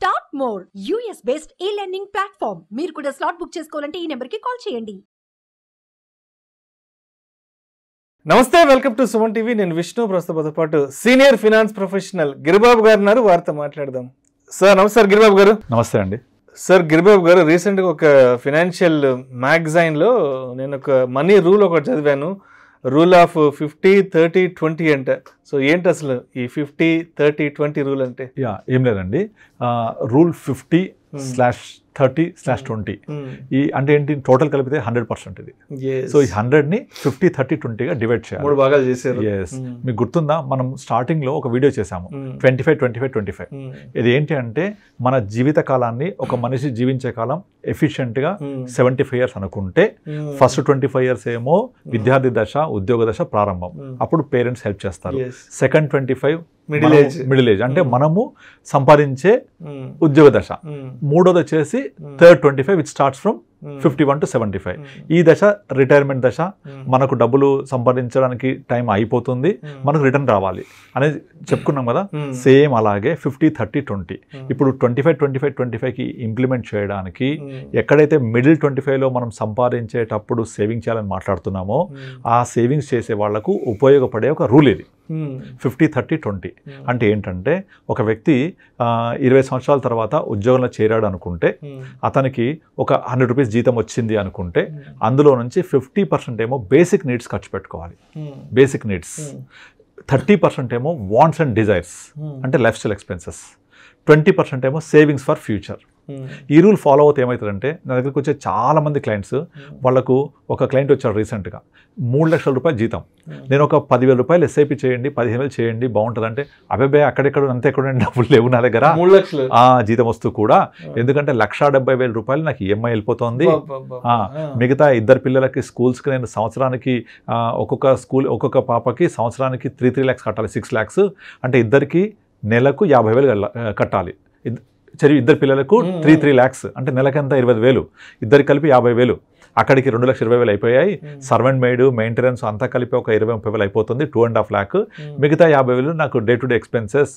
Start more US based e-learning platform. మీరు కూడా slot book చేసుకోవాలంటే ఈ నెంబర్కి కాల్ చేయండి. నమస్తే, వెల్కమ్ టు సుమన్ టీవీ. నేను విష్ణు. ప్రస్తుతంతో పాటు సీనియర్ ఫినాన్స్ ప్రొఫెషనల్ గిరిబాబు గారు ఉన్నారు. వారితో మాట్లాడదాం. సార్ నమస్తే. గిరిబాబు గారు నమస్తే అండి. సార్, గిరిబాబు గారు, రీసెంట్గా ఒక ఫినాన్షియల్ మ్యాగజైన్లో నేను ఒక మనీ రూల్ ఒకటి చదివాను. రూల్ ఆఫ్ 50-30-20 అంట. సో ఏంటి అసలు ఈ 50-30-20 రూల్ అంటే? ఏం లేదండి, రూల్ 50/30/20 ఈ అంటే ఏంటి, టోటల్ కలిపితే 100% ఇది. సో ఈ 100ని 50-30-20గా డివైడ్ చేయాలి. 3 భాగాలు చేశారు. మీకు గుర్తుందా, మనం స్టార్టింగ్ లో ఒక వీడియో చేసాము 25-25-25. ఇది ఏంటి అంటే, మన జీవిత కాలాన్ని ఒక మనిషి జీవించే కాలం ఎఫిషియెంట్ గా 75 years అనుకుంటే, ఫస్ట్ 25 years ఏమో విద్యార్థి దశ, ఉద్యోగ దశ ప్రారంభం, అప్పుడు పేరెంట్స్ హెల్ప్ చేస్తారు. సెకండ్ 25 మిడిల్ ఏజ్ అంటే మనము సంపాదించే ఉద్యోగ దశ. మూడోది వచ్చేసి third 25 which starts from 51 to 75. ఈ దశ రిటైర్మెంట్ దశ. మనకు డబ్బులు సంపాదించడానికి టైం అయిపోతుంది, మనకు రిటర్న్ రావాలి అనేది చెప్పుకున్నాం కదా. సేమ్ అలాగే 50-30-20 ఇప్పుడు 25-25-25కి ఇంప్లిమెంట్ చేయడానికి ఎక్కడైతే మిడిల్ 25లో మనం సంపాదించేటప్పుడు సేవింగ్ చేయాలని మాట్లాడుతున్నామో, ఆ సేవింగ్స్ చేసే వాళ్లకు ఉపయోగపడే ఒక రూల్ ఇది 50-30-20. అంటే ఏంటంటే, ఒక వ్యక్తి 20 సంవత్సరాల తర్వాత ఉద్యోగంలో చేరాడు అనుకుంటే, అతనికి ఒక 100 రూపీస్ జీతం వచ్చింది అనుకుంటే, అందులో నుంచి 50% ఏమో బేసిక్ నీడ్స్ ఖర్చు పెట్టుకోవాలి, బేసిక్ నీడ్స్. 30% ఏమో వాంట్స్ అండ్ డిజైర్స్ అంటే లైఫ్ స్టైల్ ఎక్స్పెన్సెస్. 20% ఏమో సేవింగ్స్ ఫర్ ఫ్యూచర్. ఈ రూల్ ఫాలో అవుతే ఏమవుతుందంటే, నా దగ్గరికి వచ్చే చాలా మంది క్లయింట్స్, వాళ్ళకు ఒక క్లయింట్ వచ్చాడు రీసెంట్గా, 3 లక్షల రూపాయలు జీతం. నేను ఒక 10,000 రూపాయలు ఎస్ఐపి చేయండి, 15,000 చేయండి, బాగుంటుంది అంటే, అబ్బాయి అక్కడెక్కడ అంతే ఎక్కడ డబ్బులు లేవు నా దగ్గర, 3 లక్షలు జీతం వస్తూ కూడా, ఎందుకంటే 1,70,000 రూపాయలు నాకు ఈఎంఐ వెళ్ళిపోతుంది. మిగతా 2 పిల్లలకి స్కూల్స్కి నేను సంవత్సరానికి ఒక్కొక్క పాపకి సంవత్సరానికి 3 lakhs కట్టాలి, 6 lakhs అంటే ఇద్దరికి నెలకు 50,000 కట్టాలి. 2 పిల్లలకు 3 lakhs అంటే నెలకంత 20,000, ఇద్దరికి కలిపి 50,000. అక్కడికి 2,20,000 అయిపోయాయి. సర్వెంట్ మెయిడ్, మెయింటెనెన్స్ అంతా కలిపి ఒక 20-30,000 అయిపోతుంది, 2.5 lakh. మిగతా 50,000 నాకు day to day expenses,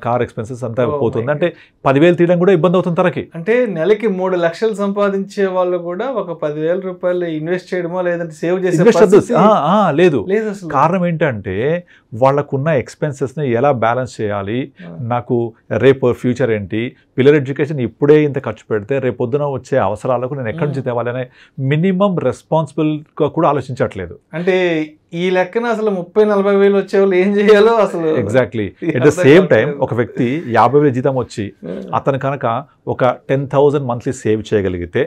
car expenses అంతా పోతుంది. అంటే 10,000 తీయడం కూడా ఇబ్బంది అవుతుంది తనకి. అంటే నెలకి 3 లక్షలు సంపాదించే వాళ్ళు కూడా ఒక 10,000 రూపాయలు ఇన్వెస్ట్ చేయడమో లేదంటే సేవ్ చేసే లేదు. కారణం ఏంటంటే, వాళ్ళకున్న ఎక్స్పెన్సెస్ని ఎలా బ్యాలెన్స్ చేయాలి, నాకు రేపు ఫ్యూచర్ ఏంటి, పిల్లల ఎడ్యుకేషన్ ఇప్పుడే ఇంత ఖర్చు పెడితే రేపు పొద్దున వచ్చే అవసరాలకు నేను ఎక్కడి నుంచి తేవాలి అనే మినిమం రెస్పాన్సిబుల్గా కూడా ఆలోచించట్లేదు. అంటే ఈ లెక్కన అసలు 30-40 వేలు వచ్చే వాళ్ళు ఏం చేయాలో అసలు exactly. At the same time ఒక వ్యక్తి 50,000 జీతం వచ్చి అతను కనుక ఒక 10,000 మంత్లీ సేవ్ చేయగలిగితే,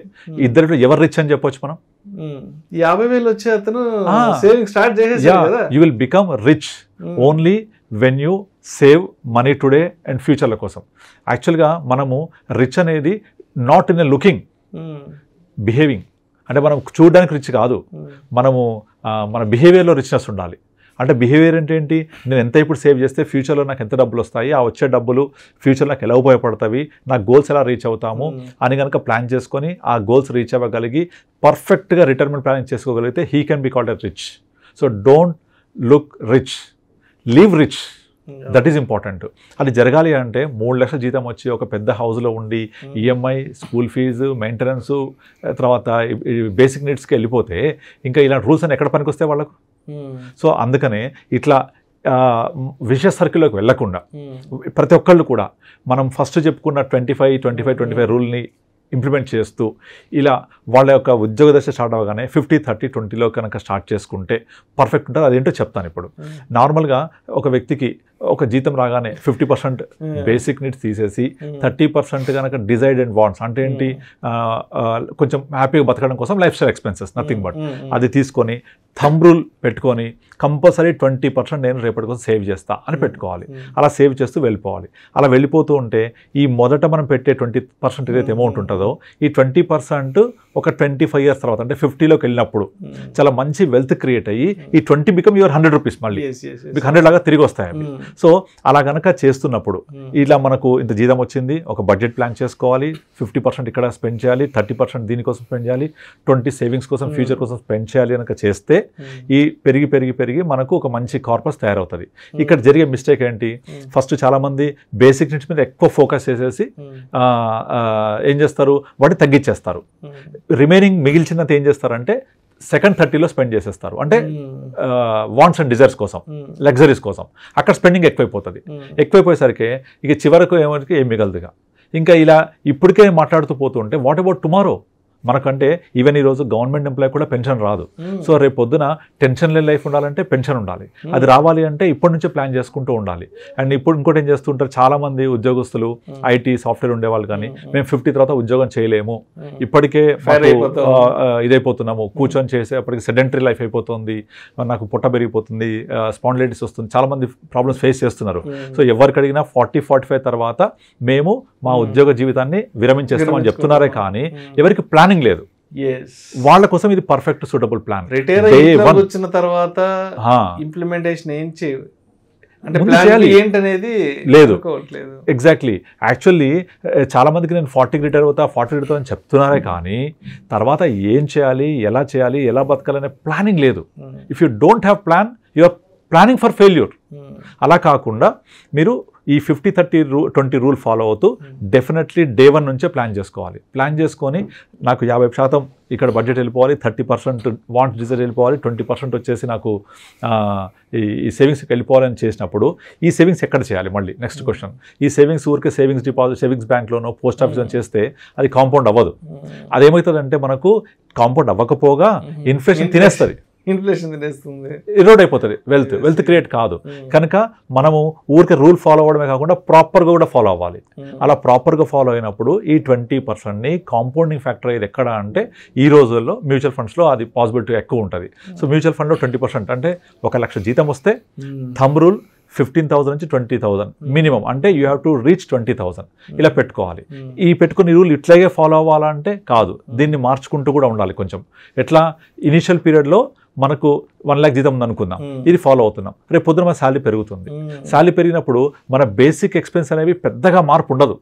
ఇద్దరిలో ఎవరు రిచ్ అని చెప్పొచ్చు మనం? 50,000 వచ్చే అతను సేవింగ్ స్టార్ట్ చేసేసాడు కదా. You will become rich only when you save money today and ఫ్యూచర్ల కోసం. యాక్చువల్గా మనము రిచ్ అనేది not in a looking, behaving. అంటే మనం చూడడానికి రిచ్ కాదు, మనము మన బిహేవియర్లో రిచ్నెస్ ఉండాలి. అంటే బిహేవియర్ అంటే ఏంటి, నేను ఎంత ఇప్పుడు సేవ్ చేస్తే ఫ్యూచర్లో నాకు ఎంత డబ్బులు వస్తాయి, ఆ వచ్చే డబ్బులు ఫ్యూచర్లో నాకు ఎలా ఉపయోగపడతాయి, నా గోల్స్ ఎలా రీచ్ అవుతాము అని కనుక ప్లాన్ చేసుకొని ఆ గోల్స్ రీచ్ అవ్వగలిగి పర్ఫెక్ట్గా రిటైర్మెంట్ ప్లానింగ్ చేసుకోగలిగితే he can be called a rich. So don't look rich, live rich. That is important. అది జరగాలి అంటే 3 లక్షల జీతం వచ్చి ఒక పెద్ద హౌస్లో ఉండి ఈఎంఐ, స్కూల్ ఫీజు, మెయింటెనెన్స్, తర్వాత బేసిక్ నీడ్స్కి వెళ్ళిపోతే ఇంకా ఇలాంటి రూల్స్ అని ఎక్కడ పనికి వస్తాయి వాళ్ళకు? సో అందుకనే ఇట్లా విషయస్ సర్కిల్లోకి వెళ్లకుండా ప్రతి ఒక్కళ్ళు కూడా మనం ఫస్ట్ చెప్పుకున్న 25-25-25 రూల్ని ఇంప్లిమెంట్ చేస్తూ ఇలా వాళ్ళ యొక్క ఉద్యోగ దశ స్టార్ట్ అవ్వగానే 50-30-20లో కనుక స్టార్ట్ చేసుకుంటే పర్ఫెక్ట్ ఉంటుంది. అదేంటో చెప్తాను ఇప్పుడు. నార్మల్గా ఒక వ్యక్తికి ఒక జీతం రాగానే 50% బేసిక్ నీడ్స్ తీసేసి 30% కనుక డిజైర్డ్ అండ్ వాంట్స్ అంటే ఏంటి, కొంచెం హ్యాపీగా బతకడం కోసం life style expenses, nothing but అది తీసుకొని థంబ్ రూల్ పెట్టుకొని కంపల్సరీ 20% నేను రేపటి కోసం సేవ్ చేస్తా అని పెట్టుకోవాలి. అలా సేవ్ చేస్తూ వెళ్ళిపోవాలి. అలా వెళ్ళిపోతూ ఉంటే ఈ మొదట మనం పెట్టే 20% ఏదైతే అమౌంట్ ఉంటుందో, ఈ 20% ఒక 25 years తర్వాత అంటే 50లోకి వెళ్ళినప్పుడు చాలా మంచి వెల్త్ క్రియేట్ అయ్యి ఈ 20 బికమ్ యువర్ 100 రూపీస్ మళ్ళీ మీకు 100 లాగా తిరిగి వస్తాయి అవి. సో అలా కనుక చేస్తున్నప్పుడు ఇలా మనకు ఇంత జీతం వచ్చింది, ఒక బడ్జెట్ ప్లాన్ చేసుకోవాలి, 50% ఇక్కడ స్పెండ్ చేయాలి, 30% దీనికోసం స్పెండ్ చేయాలి, 20 సేవింగ్స్ కోసం ఫ్యూచర్ కోసం స్పెండ్ చేయాలి కనుక చేస్తే ఈ పెరిగి పెరిగి పెరిగి మనకు ఒక మంచి కార్పస్ తయారవుతుంది. ఇక్కడ జరిగే మిస్టేక్ ఏంటి, ఫస్ట్ చాలా మంది బేసిక్ నీడ్స్ మీద ఎక్కువ ఫోకస్ చేసేసి ఏం చేస్తారు, వాటిని తగ్గించేస్తారు. రిమైనింగ్ మిగిల్చినంత ఏం చేస్తారంటే సెకండ్ 30లో స్పెండ్ చేసేస్తారు. అంటే వాంట్స్ అండ్ డిజైర్స్ కోసం, లగ్జరీస్ కోసం అక్కడ స్పెండింగ్ ఎక్కువైపోతుంది. ఎక్కువైపోయేసరికి ఇక చివరకు ఏం మిగలదుగా. ఇంకా ఇలా ఇప్పటికే మాట్లాడుతూ పోతుంటే వాట్ అబౌట్ టుమారో, మనకంటే ఈవెన్ ఈరోజు గవర్నమెంట్ ఎంప్లాయ్ కూడా పెన్షన్ రాదు. సో రేపు పొద్దున టెన్షన్ లేని లైఫ్ ఉండాలంటే పెన్షన్ ఉండాలి. అది రావాలి అంటే ఇప్పటి నుంచే ప్లాన్ చేసుకుంటూ ఉండాలి. అండ్ ఇప్పుడు ఇంకోటి ఏం చేస్తుంటారు, చాలా మంది ఉద్యోగస్తులు ఐటీ సాఫ్ట్వేర్ ఉండేవాళ్ళు కానీ మేము 50 తర్వాత ఉద్యోగం చేయలేము, ఇప్పటికే ఇదైపోతున్నాము, కూర్చొని చేసే అప్పటికి సెడెంటరీ లైఫ్ అయిపోతుంది, నాకు పొట్ట పెరిగిపోతుంది, స్పాండిలైటిస్ వస్తుంది, చాలా మంది ప్రాబ్లమ్స్ ఫేస్ చేస్తున్నారు. సో ఎవరికి అడిగినా 40-45 తర్వాత మేము మా ఉద్యోగ జీవితాన్ని విరమించేస్తామని చెప్తున్నారే కానీ ఎవరికి ప్లానింగ్ లేదు. వాళ్ళ కోసం ఇది పర్ఫెక్ట్ సూటబుల్ ప్లాన్. రిటైర్ వచ్చిన తర్వాత ఇంప్లిమెంటేషన్ ఏంటనేది లేదు. ఎగ్జాక్ట్లీ. యాక్చువల్లీ చాలా మందికి నేను 40కి రిటైర్ అవుతా 40 రిటైర్ అవుతా అని చెప్తున్నారే కానీ తర్వాత ఏం చేయాలి, ఎలా చేయాలి, ఎలా బతకాలనే ప్లానింగ్ లేదు. If you don't have plan you are planning for failure. అలా కాకుండా మీరు ఈ 50-30-20 రూల్ ఫాలో అవుతూ డెఫినెట్లీ డే 1 నుంచే ప్లాన్ చేసుకోవాలి. ప్లాన్ చేసుకొని నాకు 50% ఇక్కడ బడ్జెట్ వెళ్ళిపోవాలి, 30% వాంట్ డిజైర్ వెళ్ళిపోవాలి, 20% వచ్చేసి నాకు ఈ సేవింగ్స్కి వెళ్ళిపోవాలని చేసినప్పుడు ఈ సేవింగ్స్ ఎక్కడ చేయాలి? మళ్ళీ నెక్స్ట్ క్వశ్చన్. ఈ సేవింగ్స్ ఊరికే సేవింగ్స్ డిపాజిట్ సేవింగ్స్ బ్యాంక్లోనో పోస్ట్ ఆఫీస్లో చేస్తే అది కాంపౌండ్ అవ్వదు. అదేమవుతుందంటే మనకు కాంపౌండ్ అవ్వకపోగా ఇన్ఫ్లేషన్ తినేస్తుంది, ఎరోడ్ అయిపోతుంది, వెల్త్ క్రియేట్ కాదు. కనుక మనము ఊరికే రూల్ ఫాలో అవ్వడమే కాకుండా ప్రాపర్గా కూడా ఫాలో అవ్వాలి. అలా ప్రాపర్గా ఫాలో అయినప్పుడు ఈ 20%ని కాంపౌండింగ్ ఫ్యాక్టర్ అయ్యేది ఎక్కడ అంటే ఈ రోజుల్లో మ్యూచువల్ ఫండ్స్లో అది పాసిబిలిటీ ఎక్కువ ఉంటుంది. సో మ్యూచువల్ ఫండ్లో 20% అంటే 1 లక్ష జీతం వస్తే థంబ్ రూల్ 15,000 నుంచి 20,000 మినిమం, అంటే యూ హ్యావ్ టు రీచ్ 20,000 ఇలా పెట్టుకోవాలి. ఈ పెట్టుకుని రూల్ ఇట్లాగే ఫాలో అవ్వాలంటే కాదు, దీన్ని మార్చుకుంటూ కూడా ఉండాలి కొంచెం. ఎట్లా, ఇనిషియల్ పీరియడ్లో మనకు 1 lakh జీతం ఉందనుకుందాం, ఇది ఫాలో అవుతున్నాం, రేపు పొద్దున మన శాలరీ పెరుగుతుంది. శాలరీ పెరిగినప్పుడు మన బేసిక్ ఎక్స్పెన్స్ అనేవి పెద్దగా మార్పు ఉండదు.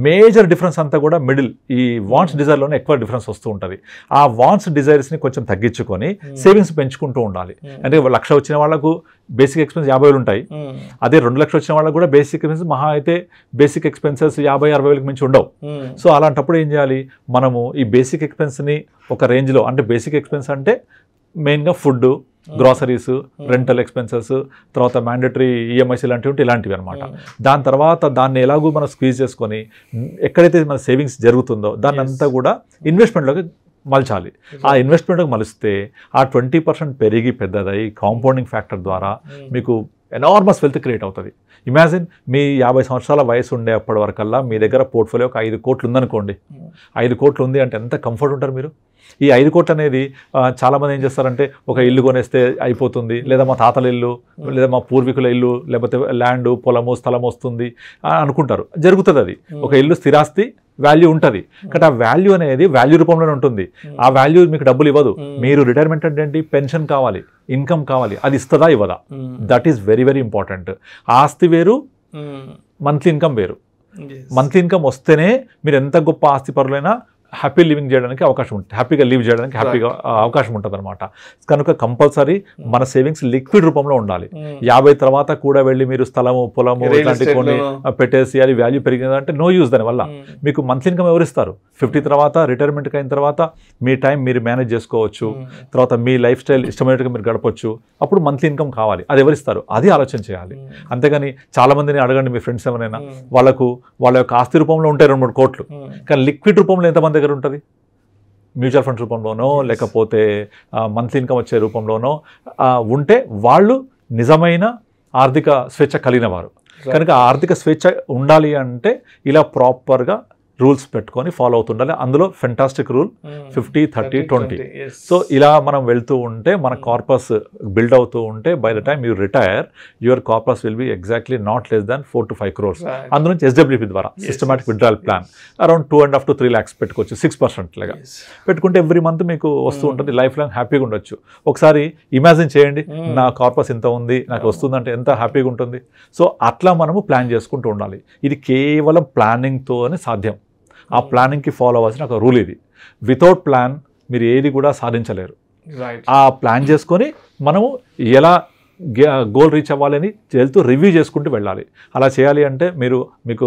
మేజర్ డిఫరెన్స్ అంతా కూడా మిడిల్ ఈ వాంట్స్ డిజైర్లోనే ఎక్కువ డిఫరెన్స్ వస్తూ ఉంటుంది. ఆ వాంట్స్ డిజైర్స్ని కొంచెం తగ్గించుకొని సేవింగ్స్ పెంచుకుంటూ ఉండాలి. అంటే 1 లక్ష వచ్చిన వాళ్ళకు బేసిక్ ఎక్స్పెన్స్ 50,000 ఉంటాయి, అదే 2 లక్షలు వచ్చిన వాళ్ళకు కూడా బేసిక్ ఎక్స్పెన్స్ మహా అయితే బేసిక్ ఎక్స్పెన్సెస్ 50,000-60,000 మించి ఉండవు. సో అలాంటప్పుడు ఏం చేయాలి, మనము ఈ బేసిక్ ఎక్స్పెన్స్ని ఒక రేంజ్లో, అంటే బేసిక్ ఎక్స్పెన్స్ అంటే మెయిన్గా ఫుడ్, గ్రాసరీస్, రెంటల్ ఎక్స్పెన్సెస్, తర్వాత మ్యాండటరీ ఈఎంఐస్ ఇలాంటివి అనమాట. దాని తర్వాత దాన్ని ఎలాగో మనం స్క్వీజ్ చేసుకొని ఎక్కడైతే మన సేవింగ్స్ జరుగుతుందో దాన్ని అంతా కూడా ఇన్వెస్ట్మెంట్లోకి మలచాలి. ఆ ఇన్వెస్ట్మెంట్లోకి మలిస్తే ఆ 20% పెరిగి పెద్దదై కాంపౌండింగ్ ఫ్యాక్టర్ ద్వారా మీకు ఎనార్మస్ వెల్త్ క్రియేట్ అవుతుంది. ఇమాజిన్ మీ 50 సంవత్సరాల వయసు ఉండే అప్పటి వరకల్లా మీ దగ్గర పోర్ట్ఫోలియో ఒక 5 కోట్లు ఉందనుకోండి. 5 కోట్లు ఉంది అంటే ఎంత కంఫర్ట్ ఉంటారు మీరు. ఈ 5 కోట్లు అనేది చాలామంది ఏం చేస్తారంటే ఒక ఇల్లు కొనేస్తే అయిపోతుంది, లేదా మా తాతల ఇల్లు, లేదా మా పూర్వీకుల ఇల్లు, లేకపోతే ల్యాండ్, పొలము, స్థలం వస్తుంది అనుకుంటారు. జరుగుతుంది అది. ఒక ఇల్లు స్థిరాస్తి, వాల్యూ ఉంటుంది. కానీ ఆ వాల్యూ అనేది వాల్యూ రూపంలోనే ఉంటుంది. ఆ వాల్యూ మీకు డబ్బులు ఇవ్వదు. మీరు రిటైర్మెంట్ అంటే ఏంటి, పెన్షన్ కావాలి, ఇన్కమ్ కావాలి, అది ఇస్తుందా ఇవ్వదా, that is very very important. ఆస్తి వేరు, మంత్లీ ఇన్కమ్ వేరు. మంత్లీ ఇన్కమ్ వస్తేనే మీరు ఎంత గొప్ప ఆస్తి పరులైనా హ్యాపీ లివింగ్ చేయడానికి అవకాశం ఉంటుంది, హ్యాపీగా లివ్ చేయడానికి అవకాశం ఉంటుంది అనమాట. కనుక కంపల్సరీ మన సేవింగ్స్ లిక్విడ్ రూపంలో ఉండాలి. 50 తర్వాత కూడా వెళ్ళి మీరు స్థలము, పొలము ఇలాంటి కొన్ని పెట్టేసి అది వాల్యూ పెరిగిందంటే నో యూజ్. దానివల్ల మీకు మంత్లీ ఇన్కమ్ ఎవరిస్తారు? 50 తర్వాత రిటైర్మెంట్కి అయిన తర్వాత మీ టైం మీరు మేనేజ్ చేసుకోవచ్చు, తర్వాత మీ లైఫ్ స్టైల్ ఇష్టమైనట్టుగా మీరు గడపచ్చు. అప్పుడు మంత్లీ ఇన్కమ్ కావాలి, అది ఎవరిస్తారు? అది ఆలోచన చేయాలి. అంతేగాని చాలా మందిని అడగండి, మీ ఫ్రెండ్స్ ఎవరైనా, వాళ్ళ యొక్క ఆస్తి రూపంలో ఉంటాయి 2-3 కోట్లు, కానీ లిక్విడ్ రూపంలో ఎంతమంది దగ్గర ఉంటుంది? మ్యూచువల్ ఫండ్స్ రూపంలోనో లేకపోతే మంత్లీ ఇన్కమ్ వచ్చే రూపంలోనో ఉంటే వాళ్ళు నిజమైన ఆర్థిక స్వేచ్ఛ కలిగిన వారు. కనుక ఆర్థిక స్వేచ్ఛ ఉండాలి అంటే ఇలా ప్రాపర్గా రూల్స్ పెట్టుకొని ఫాలో అవుతుండాలి. అందులో ఫెంటాస్టిక్ రూల్ 50-30-20. సో ఇలా మనం వెళ్తూ ఉంటే మన కార్పస్ బిల్డ్ అవుతూ ఉంటే by the time you retire your corpus will be exactly not less than 4 to 5 crores. అందులో నుంచి SWP ద్వారా systematic withdrawal plan around 2.5 to 3 lakhs పెట్టుకోవచ్చు 6% లాగా పెట్టుకుంటే ఎవ్రీ మంత్ మీకు వస్తూ ఉంటుంది. లైఫ్ లాంగ్ హ్యాపీగా ఉండొచ్చు. ఒకసారి ఇమాజిన్ చేయండి, నా కార్పస్ ఇంత ఉంది, నాకు వస్తుందంటే ఎంత హ్యాపీగా ఉంటుంది. సో అట్లా మనము ప్లాన్ చేసుకుంటూ ఉండాలి. ఇది కేవలం ప్లానింగ్తోనే సాధ్యం. ఆ ప్లానింగ్కి ఫాలో అవ్వాల్సిన ఒక రూల్ ఇది. వితౌట్ ప్లాన్ మీరు ఏది కూడా సాధించలేరు. ఆ ప్లాన్ చేసుకొని మనము ఎలా గోల్ రీచ్ అవ్వాలని వెళ్తూ రివ్యూ చేసుకుంటూ వెళ్ళాలి. అలా చేయాలి అంటే మీకు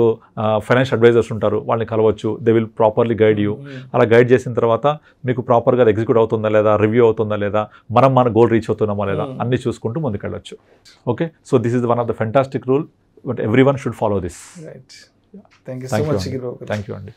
ఫైనాన్షియల్ అడ్వైజర్స్ ఉంటారు, వాళ్ళని కలవచ్చు. They will properly guide you. అలా గైడ్ చేసిన తర్వాత మీకు ప్రాపర్గా ఎగ్జిక్యూట్ అవుతుందా లేదా, రివ్యూ అవుతుందా లేదా, మన గోల్ రీచ్ అవుతున్నామా లేదా అన్నీ చూసుకుంటూ ముందుకెళ్ళొచ్చు. Okay, so this is one of the fantastic rule, but every one should follow this. Thank you so much. Thank you అండి.